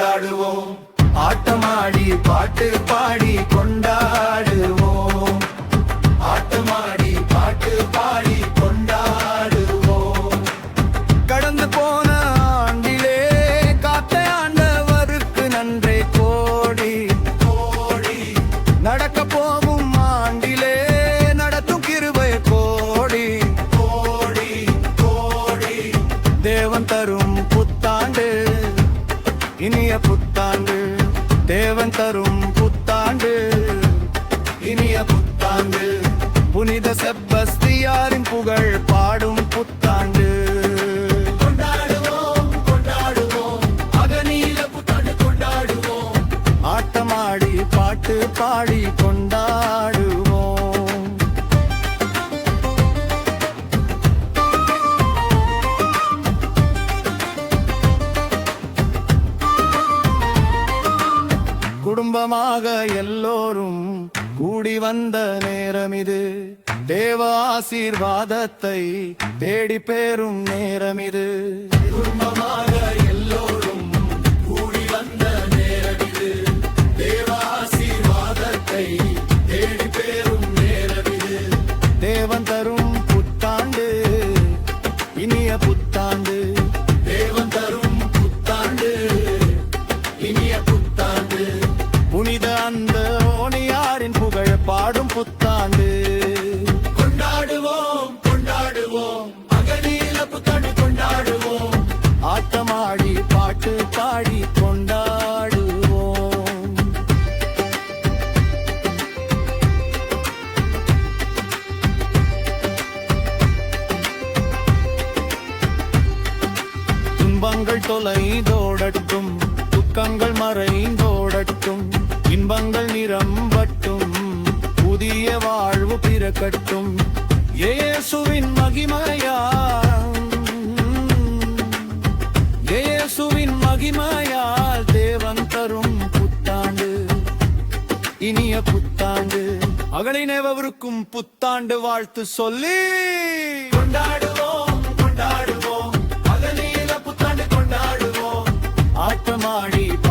கொண்டாடுவோம் ஆட்டமாடி பாட்டு பாடி கொண்டாடுவோம் ஆட்டமாடி பாட்டு பாடி கொண்டாடுவோம் கடந்து போன ஆண்டிலே காத்த ஆண்டவருக்கு நன்றி கோடி கோடி நடக்க போகும் ஆண்டிலே நடத்தும் கிருபை கோடி கோடி கோடி தேவன் தரும் புத்தாண்டு இனிய புத்தாண்டு தேவன் தரும் புத்தாண்டு இனிய புத்தாண்டு புனித செபஸ்தியாரின் புகழ் பாடும் புத்தாண்டு கொண்டாடுவோம் கொண்டாடுவோம் அகநீல புத்தாண்டு கொண்டாடுவோம் ஆட்டமாடி பாட்டு பாடி கொண்டாடுவோம் குடும்பமாக எல்லோரும் கூடி வந்த நேரம் இது தேவ ஆசீர்வாதத்தை தேடி பெறும் நேரம் இது குடும்பமாக எல்லோரும் கூடி வந்த நேரம் இது தேவ ஆசீர்வாதத்தை தேடி பெறும் நேரம் இது தேவன் தரும் புத்தாண்டு இனிய புத்தாண்டு தேவன் தரும் புத்தாண்டு இனிய புத்தாண்டு புனித அந்த ஓனியாரின் புகழ் பாடும் புத்தாண்டு கொண்டாடுவோம் கொண்டாடுவோம் அகநீல புத்தாண்டு கொண்டாடுவோம் ஆட்டமாடி பாட்டு பாடி கொண்டாடுவோம் துன்பங்கள் தொலைதோடட்டும் துக்கங்கள் மறைந்தோடட்டும் இன்பங்கள் நிரம்பட்டும் புதிய வாழ்வு பிறக்கட்டும் இயேசுவின் மகிமையால் தேவன் தரும் புத்தாண்டு இனிய புத்தாண்டு அகலினேவருக்கும் புத்தாண்டு வாழ்த்து சொல்லி கொண்டாடு